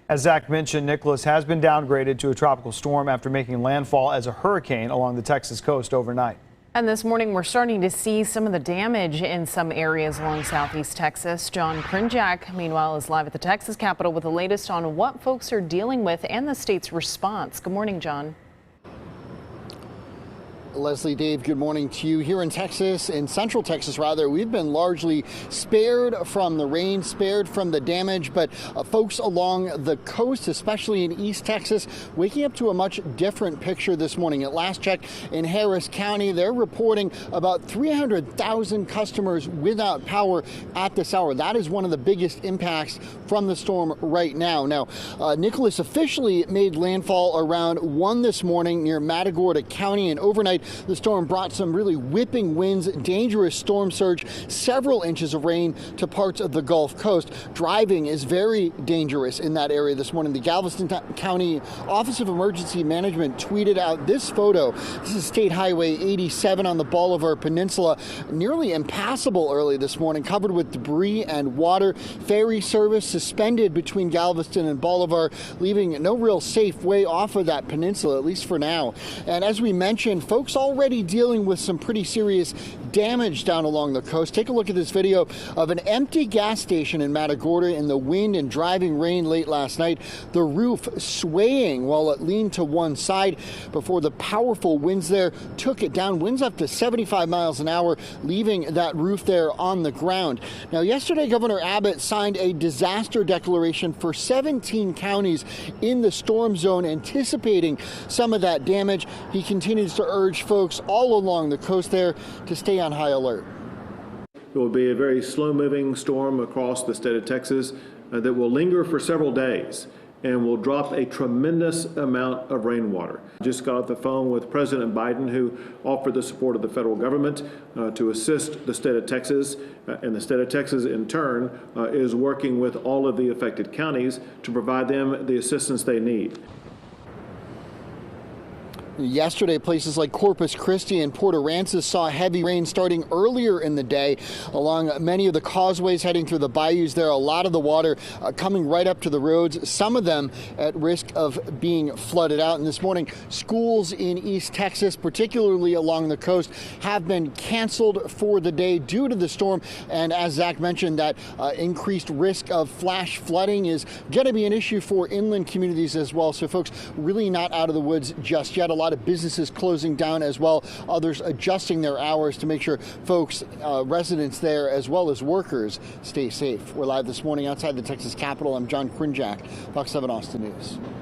As Zach mentioned, Nicholas has been downgraded to a tropical storm after making landfall as a hurricane along the Texas coast overnight. And this morning, we're starting to see some of the damage in some areas along southeast Texas. John Krinjak, meanwhile, is live at the Texas Capitol with the latest on what folks are dealing with and the state's response. Good morning, John. Leslie, Dave, good morning to you. Here in Texas, in central Texas rather, we've been largely spared from the rain, spared from the damage, but folks along the coast, especially in East Texas, waking up to a much different picture this morning. At last check in Harris County, they're reporting about 300,000 customers without power at this hour. That is one of the biggest impacts from the storm right now. Now, Nicholas officially made landfall around 1 this morning near Matagorda County, and overnight the storm brought some really whipping winds, dangerous storm surge, several inches of rain to parts of the Gulf Coast. Driving is very dangerous in that area this morning. The Galveston County Office of Emergency Management tweeted out this photo. This is State Highway 87 on the Bolivar Peninsula, nearly impassable early this morning, covered with debris and water. Ferry service suspended between Galveston and Bolivar, leaving no real safe way off of that peninsula, at least for now. And as we mentioned, folks already dealing with some pretty serious damage down along the coast. Take a look at this video of an empty gas station in Matagorda in the wind and driving rain late last night. The roof swaying while it leaned to one side before the powerful winds there took it down. Winds up to 75 miles an hour, leaving that roof there on the ground. Now, yesterday, Governor Abbott signed a disaster declaration for 17 counties in the storm zone, anticipating some of that damage. He continues to urge folks all along the coast there to stay on high alert. It will be a very slow-moving storm across the state of Texas that will linger for several days and will drop a tremendous amount of rainwater. Just got off the phone with President Biden, who offered the support of the federal government to assist the state of Texas, and the state of Texas in turn is working with all of the affected counties to provide them the assistance they need. Yesterday, places like Corpus Christi and Port Aransas saw heavy rain starting earlier in the day along many of the causeways heading through the bayous there. A lot of the water coming right up to the roads, some of them at risk of being flooded out. And this morning, schools in East Texas, particularly along the coast, have been canceled for the day due to the storm. And as Zach mentioned, that increased risk of flash flooding is going to be an issue for inland communities as well. So folks really not out of the woods just yet. A lot of businesses closing down as well, others adjusting their hours to make sure folks, residents there as well as workers, stay safe. We're live this morning outside the Texas Capitol. I'm John Krinjak, Fox 7 Austin News.